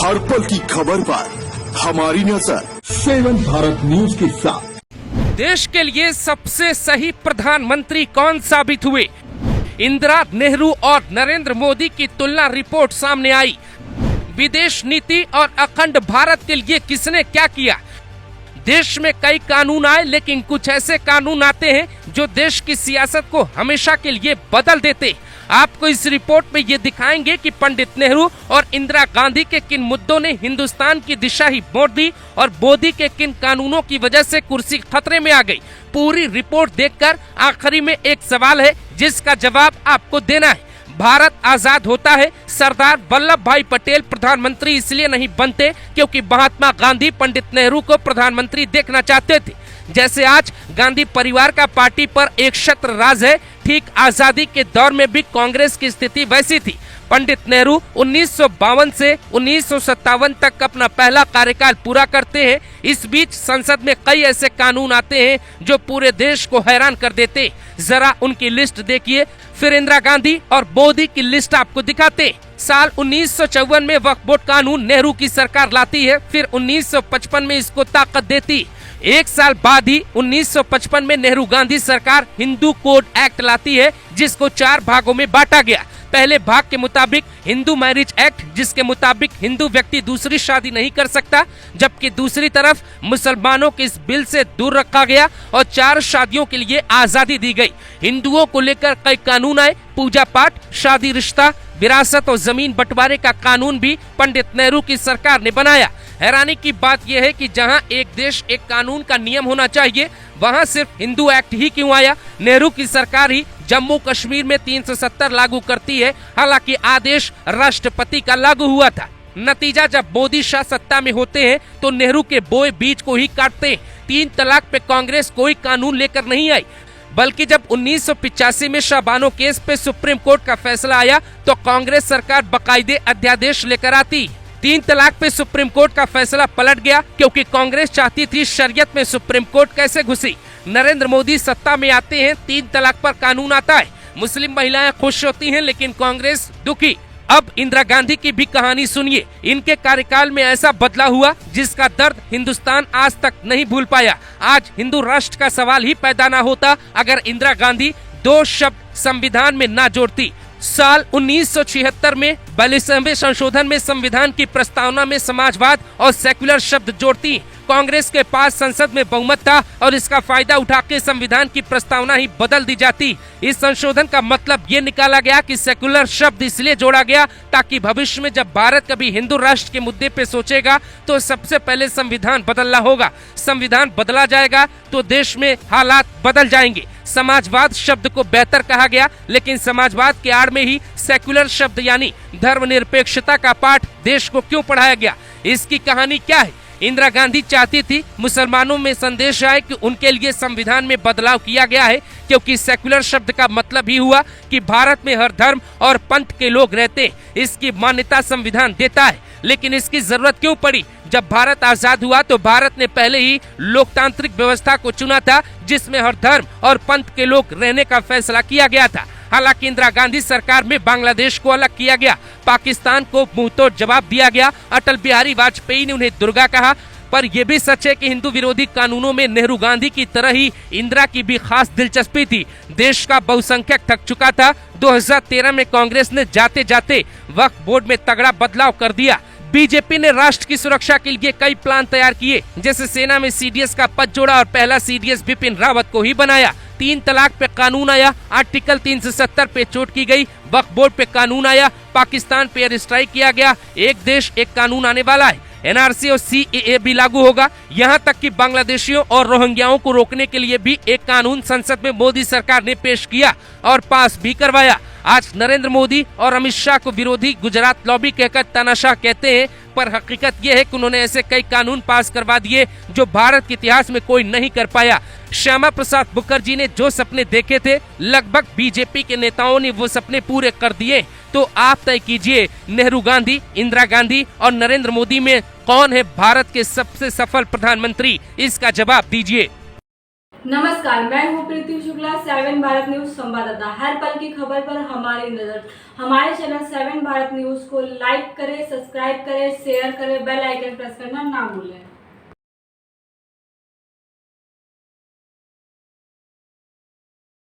हर पल की खबर पर हमारी नजर 7 भारत न्यूज के साथ। देश के लिए सबसे सही प्रधानमंत्री कौन साबित हुए? इंदिरा, नेहरू और नरेंद्र मोदी की तुलना रिपोर्ट सामने आई। विदेश नीति और अखंड भारत के लिए किसने क्या किया? देश में कई कानून आए, लेकिन कुछ ऐसे कानून आते हैं जो देश की सियासत को हमेशा के लिए बदल देते। आपको इस रिपोर्ट में ये दिखाएंगे कि पंडित नेहरू और इंदिरा गांधी के किन मुद्दों ने हिंदुस्तान की दिशा ही मोड़ दी और मोदी के किन कानूनों की वजह से कुर्सी खतरे में आ गई। पूरी रिपोर्ट देखकर आखिरी में एक सवाल है जिसका जवाब आपको देना है। भारत आजाद होता है, सरदार वल्लभ भाई पटेल प्रधानमंत्री इसलिए नहीं बनते क्योंकि महात्मा गांधी पंडित नेहरू को प्रधानमंत्री देखना चाहते थे। जैसे आज गांधी परिवार का पार्टी पर एक छत्र राज है, ठीक आजादी के दौर में भी कांग्रेस की स्थिति वैसी थी। पंडित नेहरू 1952 से 1957 तक अपना पहला कार्यकाल पूरा करते हैं। इस बीच संसद में कई ऐसे कानून आते हैं जो पूरे देश को हैरान कर देते। जरा उनकी लिस्ट देखिए, फिर इंदिरा गांधी और मोदी की लिस्ट आपको दिखाते। साल 1954 में वक्फ बोर्ड कानून नेहरू की सरकार लाती है, फिर 1955 में इसको ताकत देती। एक साल बाद ही 1955 में नेहरू गांधी सरकार हिंदू कोड एक्ट लाती है, जिसको 4 भागों में बांटा गया। पहले भाग के मुताबिक हिंदू मैरिज एक्ट, जिसके मुताबिक हिंदू व्यक्ति दूसरी शादी नहीं कर सकता, जबकि दूसरी तरफ मुसलमानों को इस बिल से दूर रखा गया और 4 शादियों के लिए आजादी दी गई। हिंदुओं को लेकर कई कानून आए, पूजा पाठ, शादी रिश्ता, विरासत और जमीन बंटवारे का कानून भी पंडित नेहरू की सरकार ने बनाया। हैरानी की बात यह है कि जहां एक देश एक कानून का नियम होना चाहिए, वहां सिर्फ हिंदू एक्ट ही क्यों आया? नेहरू की सरकार ही जम्मू कश्मीर में 370 लागू करती है, हालांकि आदेश राष्ट्रपति का लागू हुआ था। नतीजा, जब मोदी शाह सत्ता में होते हैं तो नेहरू के बोए बीज को ही काटते हैं। 3 तलाक पे कांग्रेस कोई कानून लेकर नहीं आई, बल्कि जब 1985 में शाबानो केस पे सुप्रीम कोर्ट का फैसला आया तो कांग्रेस सरकार बाकायदे अध्यादेश लेकर आती। 3 तलाक पे सुप्रीम कोर्ट का फैसला पलट गया क्योंकि कांग्रेस चाहती थी शरीयत में सुप्रीम कोर्ट कैसे घुसी। नरेंद्र मोदी सत्ता में आते हैं, 3 तलाक पर कानून आता है। मुस्लिम महिलाएं खुश होती हैं, लेकिन कांग्रेस दुखी। अब इंदिरा गांधी की भी कहानी सुनिए। इनके कार्यकाल में ऐसा बदलाव हुआ जिसका दर्द हिंदुस्तान आज तक नहीं भूल पाया। आज हिंदू राष्ट्र का सवाल ही पैदा न होता अगर इंदिरा गांधी 2 शब्द संविधान में ना जोड़ती। साल 1976 में 42वें संशोधन में संविधान की प्रस्तावना में समाजवाद और सेक्युलर शब्द जोड़ती। कांग्रेस के पास संसद में बहुमत था और इसका फायदा उठा के संविधान की प्रस्तावना ही बदल दी जाती। इस संशोधन का मतलब ये निकाला गया कि सेक्युलर शब्द इसलिए जोड़ा गया ताकि भविष्य में जब भारत कभी हिंदू राष्ट्र के मुद्दे पे सोचेगा तो सबसे पहले संविधान बदलना होगा। संविधान बदला जाएगा तो देश में हालात बदल जाएंगे। समाजवाद शब्द को बेहतर कहा गया, लेकिन समाजवाद के आड़ में ही सेक्युलर शब्द यानी धर्मनिरपेक्षता का पाठ देश को क्यों पढ़ाया गया? इसकी कहानी क्या है? इंदिरा गांधी चाहती थी मुसलमानों में संदेश आए कि उनके लिए संविधान में बदलाव किया गया है, क्योंकि सेक्युलर शब्द का मतलब ही हुआ कि भारत में हर धर्म और पंथ के लोग रहते। इसकी मान्यता संविधान देता है, लेकिन इसकी जरूरत क्यों पड़ी? जब भारत आजाद हुआ तो भारत ने पहले ही लोकतांत्रिक व्यवस्था को चुना था, जिसमें हर धर्म और पंथ के लोग रहने का फैसला किया गया था। हालांकि इंदिरा गांधी सरकार में बांग्लादेश को अलग किया गया, पाकिस्तान को मुंहतोड़ जवाब दिया गया। अटल बिहारी वाजपेयी ने उन्हें दुर्गा कहा। पर यह भी सच है कि हिंदू विरोधी कानूनों में नेहरू गांधी की तरह ही इंदिरा की भी खास दिलचस्पी थी। देश का बहुसंख्यक थक चुका था। 2013 में कांग्रेस ने जाते जाते वक्फ बोर्ड में तगड़ा बदलाव कर दिया। बीजेपी ने राष्ट्र की सुरक्षा के लिए कई प्लान तैयार किए, जैसे सेना में सीडीएस का पद जोड़ा और पहला सीडीएस बिपिन रावत को ही बनाया। 3 तलाक पे कानून आया, आर्टिकल 370 पे चोट की गई, वक्फ बोर्ड पे कानून आया, पाकिस्तान पे एयर स्ट्राइक किया गया। एक देश एक कानून आने वाला है। एनआरसी और सीएए भी लागू होगा। यहाँ तक कि बांग्लादेशियों और रोहिंग्याओं को रोकने के लिए भी एक कानून संसद में मोदी सरकार ने पेश किया और पास भी करवाया। आज नरेंद्र मोदी और अमित शाह को विरोधी गुजरात लॉबी कहकर तानाशाह कहते हैं, पर हकीकत यह है कि उन्होंने ऐसे कई कानून पास करवा दिए जो भारत के इतिहास में कोई नहीं कर पाया। श्यामा प्रसाद मुखर्जी ने जो सपने देखे थे, लगभग बीजेपी के नेताओं ने वो सपने पूरे कर दिए। तो आप तय कीजिए, नेहरू गांधी, इंदिरा गांधी और नरेंद्र मोदी में कौन है भारत के सबसे सफल प्रधानमंत्री? इसका जवाब दीजिए। नमस्कार, मैं हूँ प्रीति शुक्ला, 7 भारत न्यूज संवाददाता। हर पल की खबर पर हमारी नजर। हमारे चैनल 7 भारत न्यूज को लाइक करें, सब्सक्राइब करें, शेयर करें, बेल आइकन प्रेस करना ना भूलें।